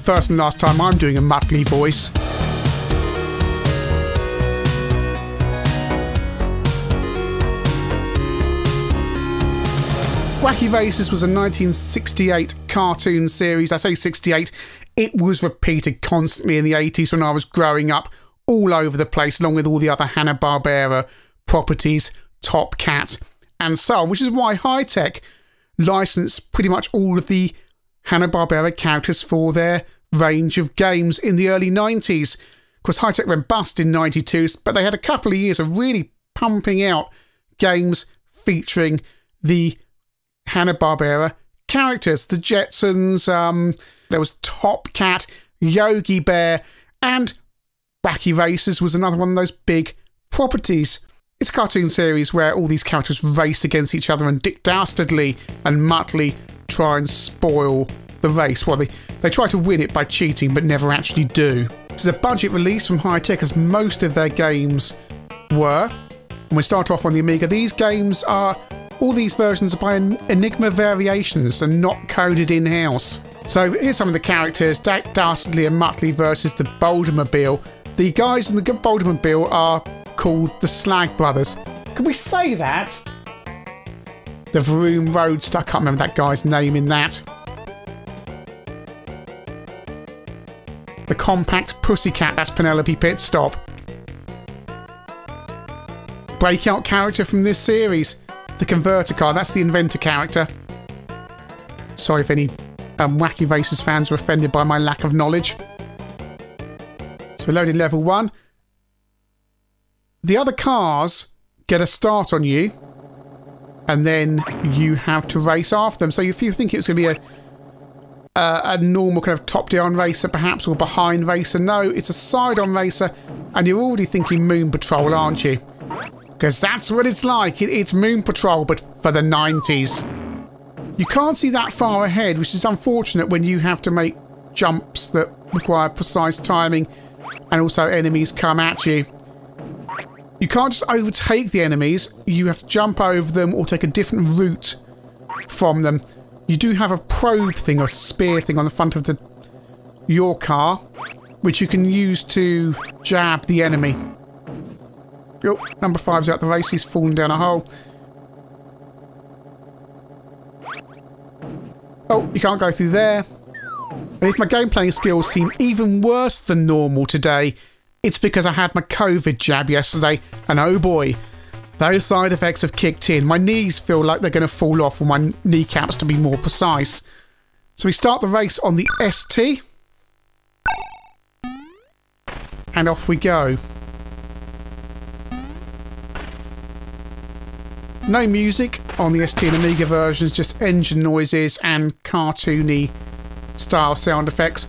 first and last time I'm doing a Muttley voice. Wacky Races was a 1968 cartoon series. I say 68, it was repeated constantly in the 80s when I was growing up, all over the place, along with all the other Hanna-Barbera properties, Top Cat, and so on, which is why Hi Tec licensed pretty much all of the Hanna-Barbera characters for their range of games in the early 90s. Of course, Hi Tec went bust in 92, but they had a couple of years of really pumping out games featuring the Hanna-Barbera characters. The Jetsons, there was Top Cat, Yogi Bear, and Wacky Races was another one of those big properties. It's a cartoon series where all these characters race against each other and Dick Dastardly and Muttley try and spoil the race. Well, they try to win it by cheating but never actually do. This is a budget release from Hi Tec, as most of their games were. And we start off on the Amiga. These games are, all these versions are by Enigma variations and not coded in-house. So here's some of the characters: Dick Dastardly and Muttley versus the Bouldermobile. The guys in the Bouldermobile are called the Slag Brothers. Can we say that? The Vroom Roadster, I can't remember that guy's name in that. The Compact Pussycat, that's Penelope Pitstop. Breakout character from this series, the Converter Car, that's the Inventor character. Sorry if any Wacky Races fans are offended by my lack of knowledge. So we loaded level 1. The other cars get a start on you, and then you have to race after them. So if you think it was going to be a normal kind of top-down racer perhaps, or behind racer, no, it's a side-on racer, and you're already thinking Moon Patrol, aren't you? Because that's what it's like. It's Moon Patrol, but for the 90s. You can't see that far ahead, which is unfortunate when you have to make jumps that require precise timing and also enemies come at you. You can't just overtake the enemies, you have to jump over them or take a different route from them. You do have a probe thing, or spear thing on the front of your car, which you can use to jab the enemy. Oh, number 5's out the race, he's fallen down a hole. Oh, you can't go through there. And if my game playing skills seem even worse than normal today, it's because I had my COVID jab yesterday, and oh boy, those side effects have kicked in. My knees feel like they're going to fall off, or my kneecaps to be more precise. So we start the race on the ST, and off we go. No music on the ST and Amiga versions, just engine noises and cartoony style sound effects.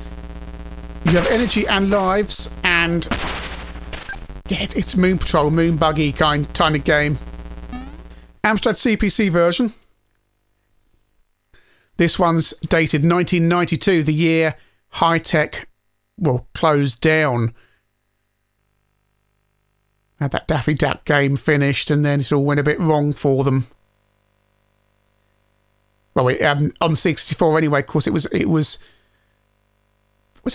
You have energy and lives, and yeah, it's Moon Patrol, Moon Buggy kind of game. Amstrad CPC version. This one's dated 1992, the year Hi Tec, well, closed down. Had that Daffy Duck game finished, and then it all went a bit wrong for them. Well, on 64 anyway. Of course, it was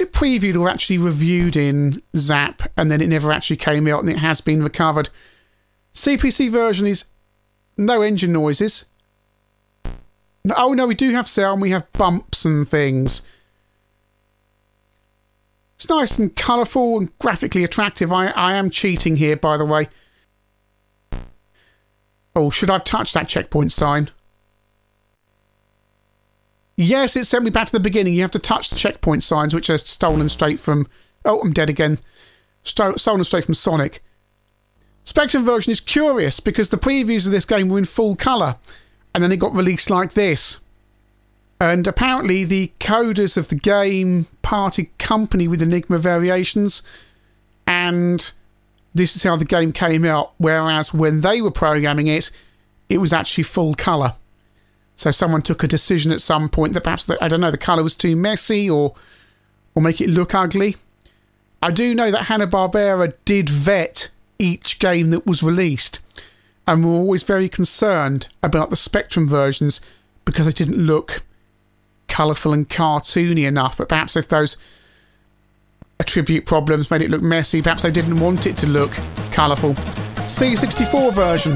it previewed or actually reviewed in Zap, and then it never actually came out, and it has been recovered. CPC version is no engine noises. No, oh no, we do have sound. We have bumps and things. It's nice and colourful and graphically attractive. I am cheating here, by the way. Oh, should I have touched that checkpoint sign? Yes, it sent me back to the beginning. You have to touch the checkpoint signs, which are stolen straight from... Oh, I'm dead again. Stolen straight from Sonic. Spectrum version is curious, because the previews of this game were in full colour, and then it got released like this. And apparently the coders of the game parted company with Enigma variations, and this is how the game came out, whereas when they were programming it, it was actually full colour. So someone took a decision at some point that perhaps, I don't know, the colour was too messy or make it look ugly. I do know that Hanna-Barbera did vet each game that was released, and were always very concerned about the Spectrum versions because they didn't look colourful and cartoony enough, but perhaps if those attribute problems made it look messy, perhaps they didn't want it to look colourful. C64 version.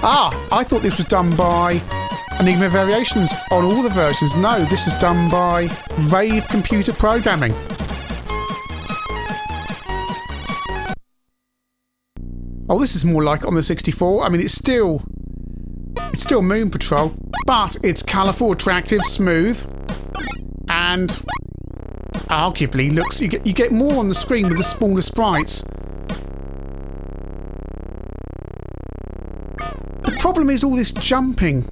Ah, I thought this was done by Enigma Variations on all the versions. No, this is done by Rave Computer Programming. Oh, this is more like on the 64. I mean, it's still Moon Patrol, but it's colourful, attractive, smooth, and arguably looks. You get more on the screen with the smaller sprites. The problem is all this jumping.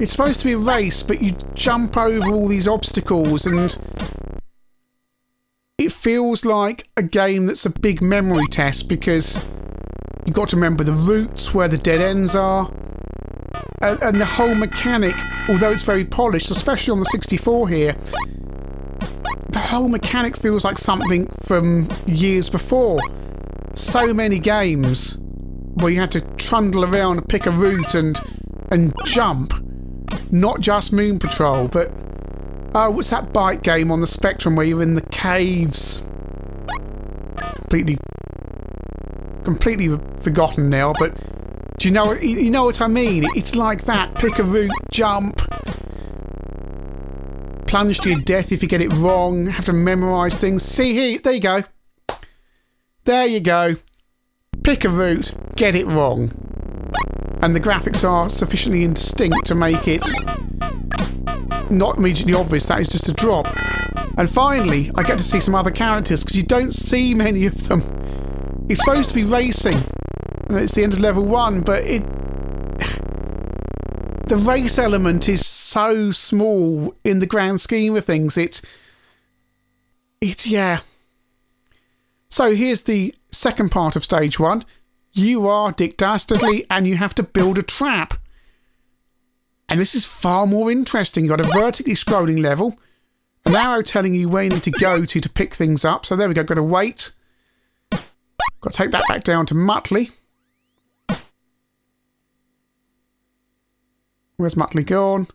It's supposed to be a race, but you jump over all these obstacles, and it feels like a game that's a big memory test because you've got to remember the routes, where the dead ends are, and the whole mechanic, although it's very polished, especially on the 64 here, the whole mechanic feels like something from years before. So many games where you had to trundle around and pick a route and jump. Not just Moon Patrol, but oh, what's that bike game on the Spectrum where you're in the caves? Completely forgotten now, but do you know what I mean? It's like that. Pick a route, jump, plunge to your death if you get it wrong, have to memorise things. See here, there you go. There you go. Pick a route, get it wrong. And the graphics are sufficiently indistinct to make it not immediately obvious that is just a drop. And finally, I get to see some other characters, because you don't see many of them. It's supposed to be racing, and it's the end of level 1, but the race element is so small in the grand scheme of things. Yeah. So here's the second part of stage 1. You are Dick Dastardly, and you have to build a trap. And this is far more interesting. You've got a vertically scrolling level, an arrow telling you where you need to go to pick things up. So there we go, got to wait. Got to take that back down to Muttley. Where's Muttley gone?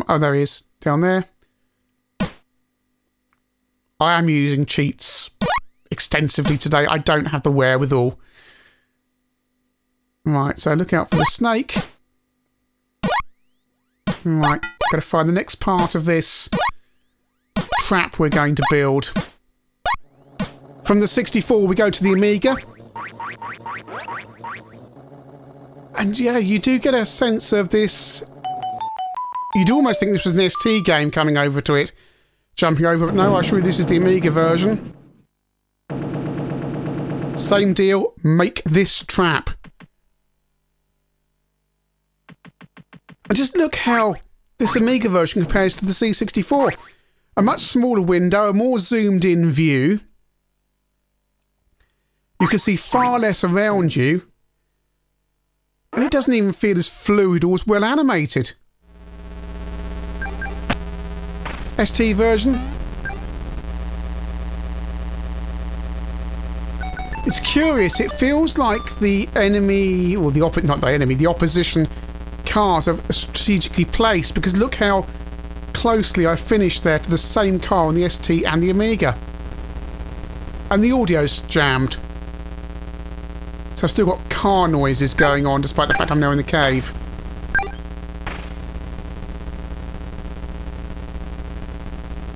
Oh, there he is, down there. I am using cheats extensively today. I don't have the wherewithal. Right, so look out for the snake. Right, got to find the next part of this trap we're going to build. From the 64 we go to the Amiga. And yeah, you do get a sense of this. You'd almost think this was an ST game coming over to it. Jumping over, but no, I assure you this is the Amiga version. Same deal, make this trap. And just look how this Amiga version compares to the C64. A much smaller window, a more zoomed in view. You can see far less around you. And it doesn't even feel as fluid or as well animated. ST version. It's curious, it feels like the enemy, or the opposition cars are strategically placed, because look how closely I finished there to the same car on the ST and the Amiga. And the audio's jammed. So I've still got car noises going on despite the fact I'm now in the cave.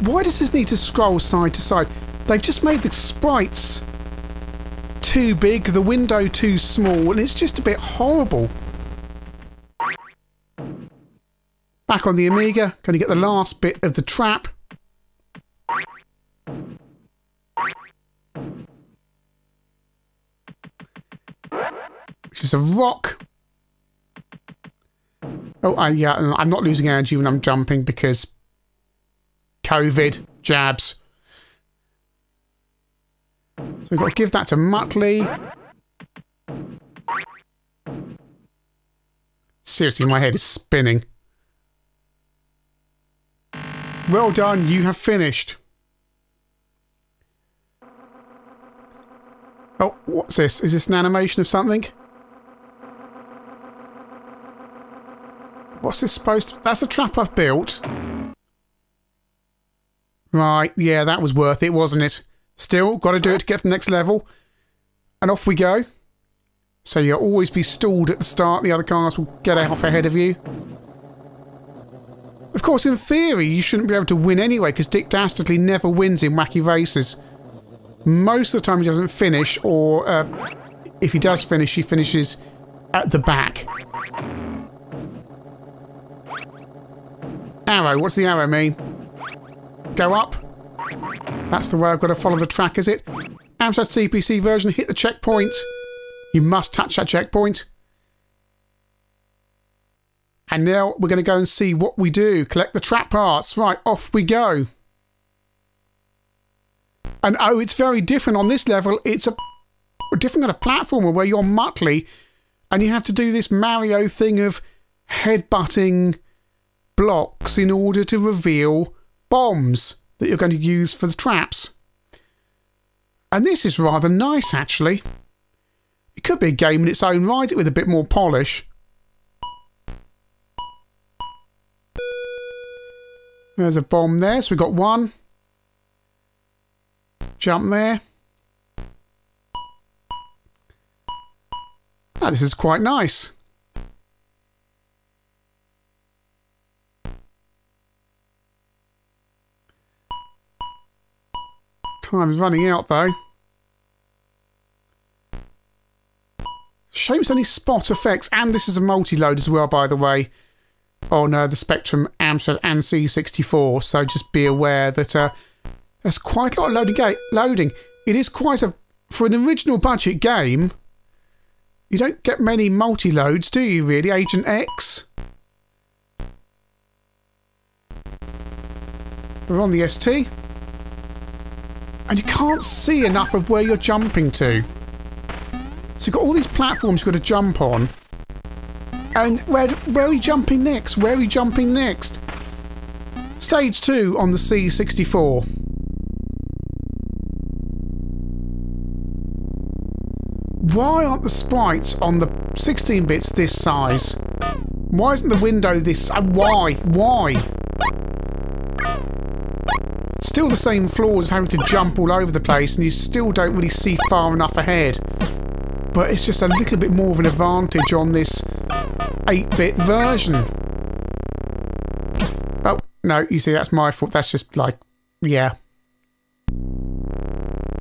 Why does this need to scroll side to side? They've just made the sprites too big, the window too small, and it's just a bit horrible. Back on the Amiga, going to get the last bit of the trap. Which is a rock. Oh, yeah, I'm not losing energy when I'm jumping because COVID, jabs. So we've got to give that to Muttley. Seriously, my head is spinning. Well done, you have finished. Oh, what's this? Is this an animation of something? What's this supposed to... That's the trap I've built. Right, yeah, that was worth it, wasn't it? Still, got to do it to get to the next level. And off we go. So you'll always be stalled at the start. The other cars will get off ahead of you. Of course, in theory, you shouldn't be able to win anyway, because Dick Dastardly never wins in Wacky Races. Most of the time he doesn't finish, or if he does finish, he finishes at the back. Arrow, what's the arrow mean? Go up. That's the way I've got to follow the track, is it? Amstrad CPC version, hit the checkpoint. You must touch that checkpoint. And now we're going to go and see what we do. Collect the trap parts. Right, off we go. And oh, it's very different on this level. It's a different kind of platformer where you're Muttley and you have to do this Mario thing of headbutting blocks in order to reveal bombs that you're going to use for the traps. And this is rather nice, actually. It could be a game in its own right with a bit more polish. There's a bomb there, so we've got one. Jump there. Ah, this is quite nice. Time's running out, though. Shame it's only spot effects, and this is a multi-load as well, by the way. On the Spectrum, Amstrad and C64, so just be aware that there's quite a lot of loading. It is quite a... For an original budget game, you don't get many multi-loads, do you really? Agent X. We're on the ST. And you can't see enough of where you're jumping to. So you've got all these platforms you've got to jump on. And where are you jumping next? Where are you jumping next? Stage 2 on the C64. Why aren't the sprites on the 16 bits this size? Why isn't the window this... why? Why? Still the same flaws of having to jump all over the place and you still don't really see far enough ahead. But it's just a little bit more of an advantage on this 8-bit version. Oh, no, you see, that's my fault. That's just like, yeah.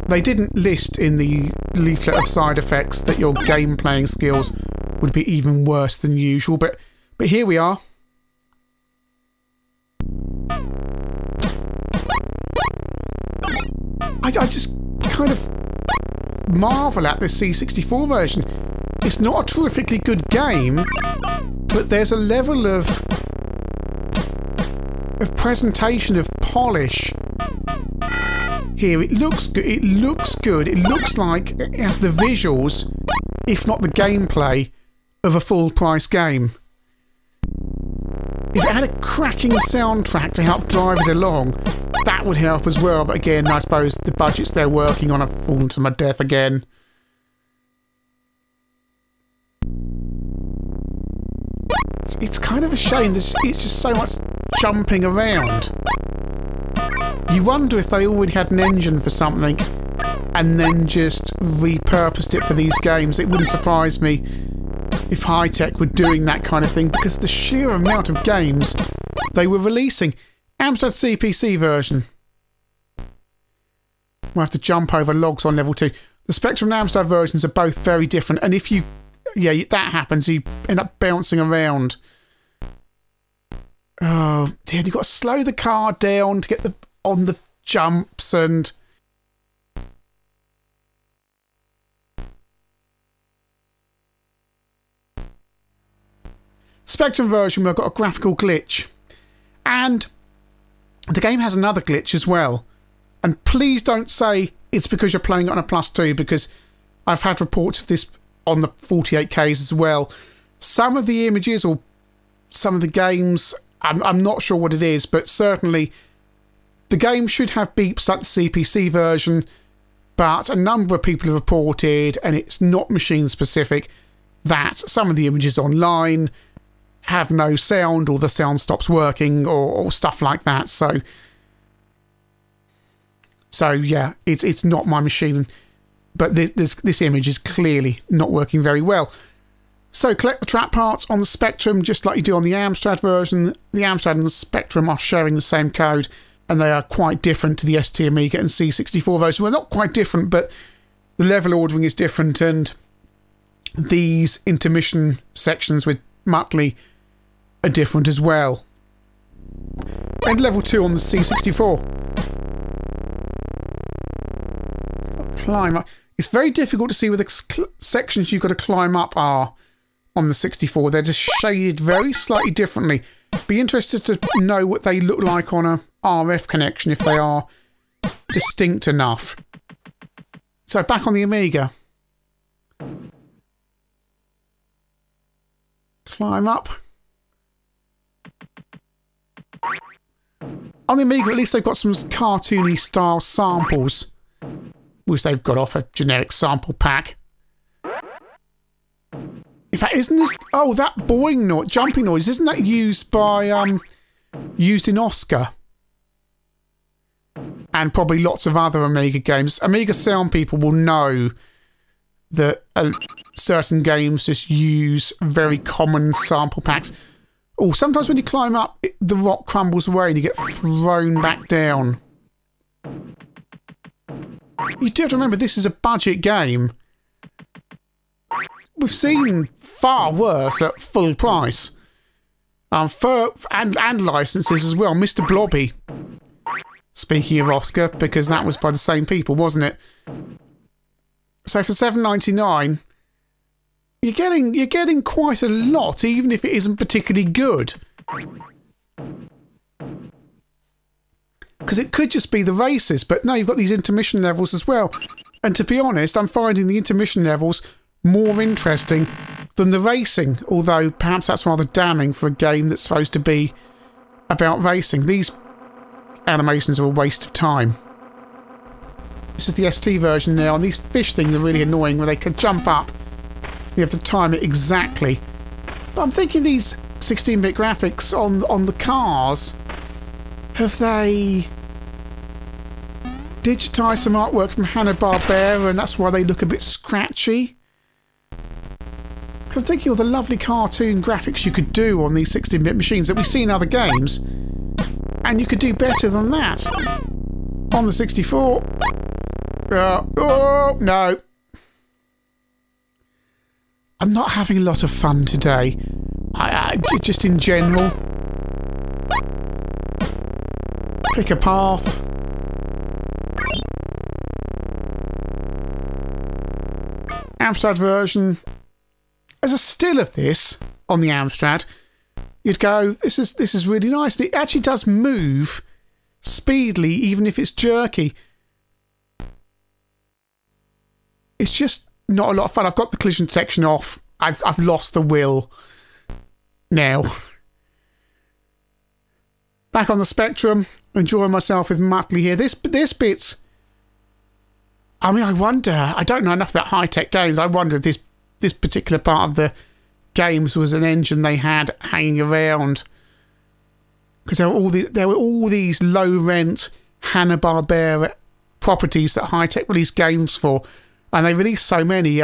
They didn't list in the leaflet of side effects that your game playing skills would be even worse than usual, but here we are. I just kind of marvel at this C64 version. It's not a terrifically good game, but there's a level of presentation, of polish here. It looks good. It looks good. It looks like it has the visuals, if not the gameplay, of a full-price game. If it had a cracking soundtrack to help drive it along, that would help as well. But again, I suppose the budgets they're working on have fallen to my death again. It's kind of a shame. It's just so much jumping around. You wonder if they already had an engine for something and then just repurposed it for these games. It wouldn't surprise me if Hi Tec were doing that kind of thing, because the sheer amount of games they were releasing. Amstrad CPC version. We'll have to jump over logs on level 2. The Spectrum and Amstrad versions are both very different, and if you... yeah, that happens, you end up bouncing around. Oh, dear, you've got to slow the car down to get on the jumps and... Spectrum version, we've got a graphical glitch. And the game has another glitch as well. And please don't say it's because you're playing it on a +2, because I've had reports of this on the 48Ks as well. Some of the images or some of the games, I'm not sure what it is, but certainly the game should have beeps like the CPC version, but a number of people have reported, and it's not machine specific, that some of the images online have no sound, or the sound stops working, or stuff like that. So yeah, it's not my machine, but this image is clearly not working very well. So collect the track parts on the Spectrum just like you do on the Amstrad version. The Amstrad and the Spectrum are sharing the same code, and they are quite different to the ST Amiga and C64 version. Well, not quite different, but the level ordering is different, and these intermission sections with Muttley are different as well. And level 2 on the C64. Climb up. It's very difficult to see where the sections you've got to climb up are on the 64. They're just shaded very slightly differently. Be interested to know what they look like on a RF connection, if they are distinct enough. So back on the Amiga. Climb up. On the Amiga, at least they've got some cartoony style samples, which they've got off a generic sample pack. In fact, isn't this... Oh, that boing noise, jumping noise, isn't that used by... used in Oscar? And probably lots of other Amiga games. Amiga sound people will know that certain games just use very common sample packs. Oh, sometimes when you climb up, the rock crumbles away and you get thrown back down. You do have to remember, this is a budget game. We've seen far worse at full price. And licenses as well. Mr. Blobby. Speaking of Oscar, because that was by the same people, wasn't it? So for $7.99, you're getting quite a lot, even if it isn't particularly good. Because it could just be the races, but no, you've got these intermission levels as well. And to be honest, I'm finding the intermission levels more interesting than the racing, although perhaps that's rather damning for a game that's supposed to be about racing. These animations are a waste of time. This is the ST version now, and these fish things are really annoying where they can jump up. You have to time it exactly. But I'm thinking these 16-bit graphics on the cars, have they digitised some artwork from Hanna-Barbera and that's why they look a bit scratchy? Because I'm thinking of the lovely cartoon graphics you could do on these 16-bit machines that we see in other games, and you could do better than that. On the 64... oh, no. I'm not having a lot of fun today. Just in general. Pick a path. Amstrad version. As a still of this on the Amstrad, you'd go, this is really nice. It actually does move speedily, even if it's jerky. It's just not a lot of fun. I've got the collision detection off. I've lost the will now. Back on the Spectrum, enjoying myself with Muttley here. This bit's... I mean, I wonder... I don't know enough about Hi Tec games. I wonder if this particular part of the games was an engine they had hanging around. Because there were all these low-rent Hanna-Barbera properties that Hi Tec released games for. And they released so many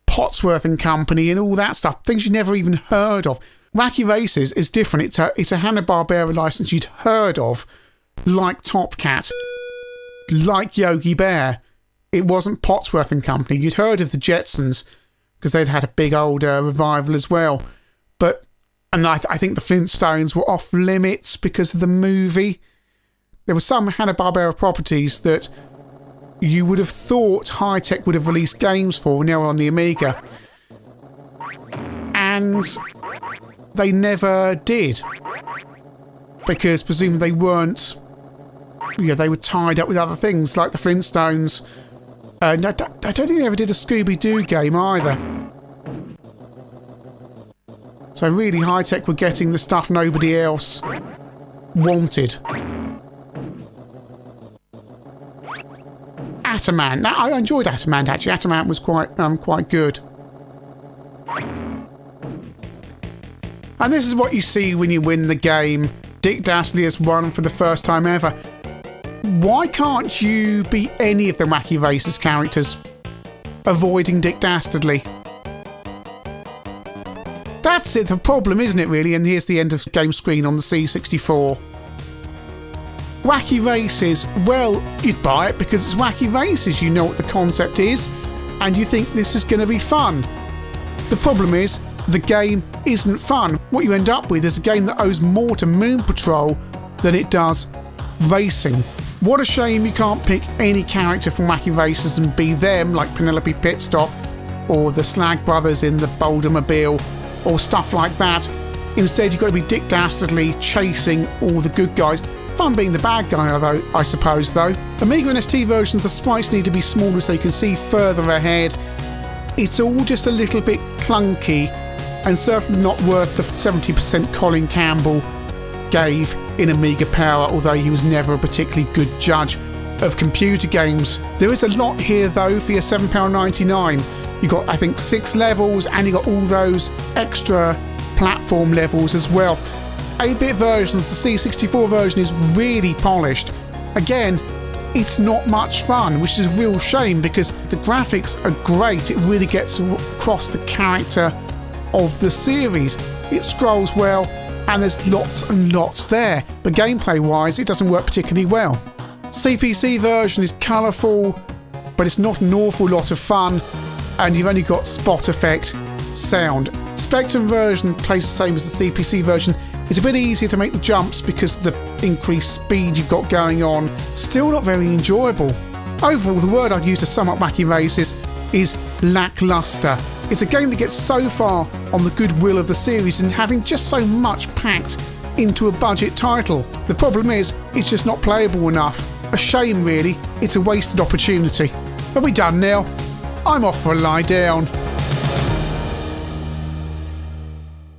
Potsworth and Company and all that stuff. Things you never even heard of. Wacky Races is different. It's a Hanna-Barbera license you'd heard of, like Top Cat, like Yogi Bear. It wasn't Potsworth and Company. You'd heard of the Jetsons because they'd had a big old revival as well. And I think the Flintstones were off limits because of the movie. There were some Hanna-Barbera properties that you would have thought Hi Tec would have released games for now on the Amiga. And they never did. Because presumably they weren't... they were tied up with other things, like the Flintstones. I don't think they ever did a Scooby-Doo game either. So really, Hi Tec were getting the stuff nobody else wanted. Atamant. Now, I enjoyed Atamant actually. Atamant was quite good. And this is what you see when you win the game. Dick Dastardly has won for the first time ever. Why can't you be any of the Wacky Races characters? Avoiding Dick Dastardly. That's it, the problem, isn't it, really? And here's the end of game screen on the C64. Wacky Races, well, you'd buy it because it's Wacky Races. You know what the concept is, and you think this is going to be fun. The problem is, the game isn't fun. What you end up with is a game that owes more to Moon Patrol than it does racing. What a shame you can't pick any character from Wacky Races and be them, like Penelope Pitstop or the Slag Brothers in the Bouldermobile or stuff like that. Instead, you've got to be Dick Dastardly chasing all the good guys. Fun being the bad guy, though, I suppose, though. Amiga and ST versions, the sprites need to be smaller so you can see further ahead. It's all just a little bit clunky and certainly not worth the 70% Colin Campbell gave in Amiga Power, although he was never a particularly good judge of computer games. There is a lot here, though, for your £7.99. You've got, I think, 6 levels, and you've got all those extra platform levels as well. 8-bit versions, the C64 version is really polished. Again, it's not much fun, which is a real shame because the graphics are great. It really gets across the character of the series. It scrolls well, and there's lots and lots there. But gameplay-wise, it doesn't work particularly well. CPC version is colourful, but it's not an awful lot of fun, and you've only got spot effect sound. Spectrum version plays the same as the CPC version. It's a bit easier to make the jumps because of the increased speed you've got going on. Still not very enjoyable. Overall, the word I'd use to sum up Wacky Races is lackluster. It's a game that gets so far on the goodwill of the series and having just so much packed into a budget title. The problem is, it's just not playable enough. A shame, really. It's a wasted opportunity. Are we done now? I'm off for a lie down.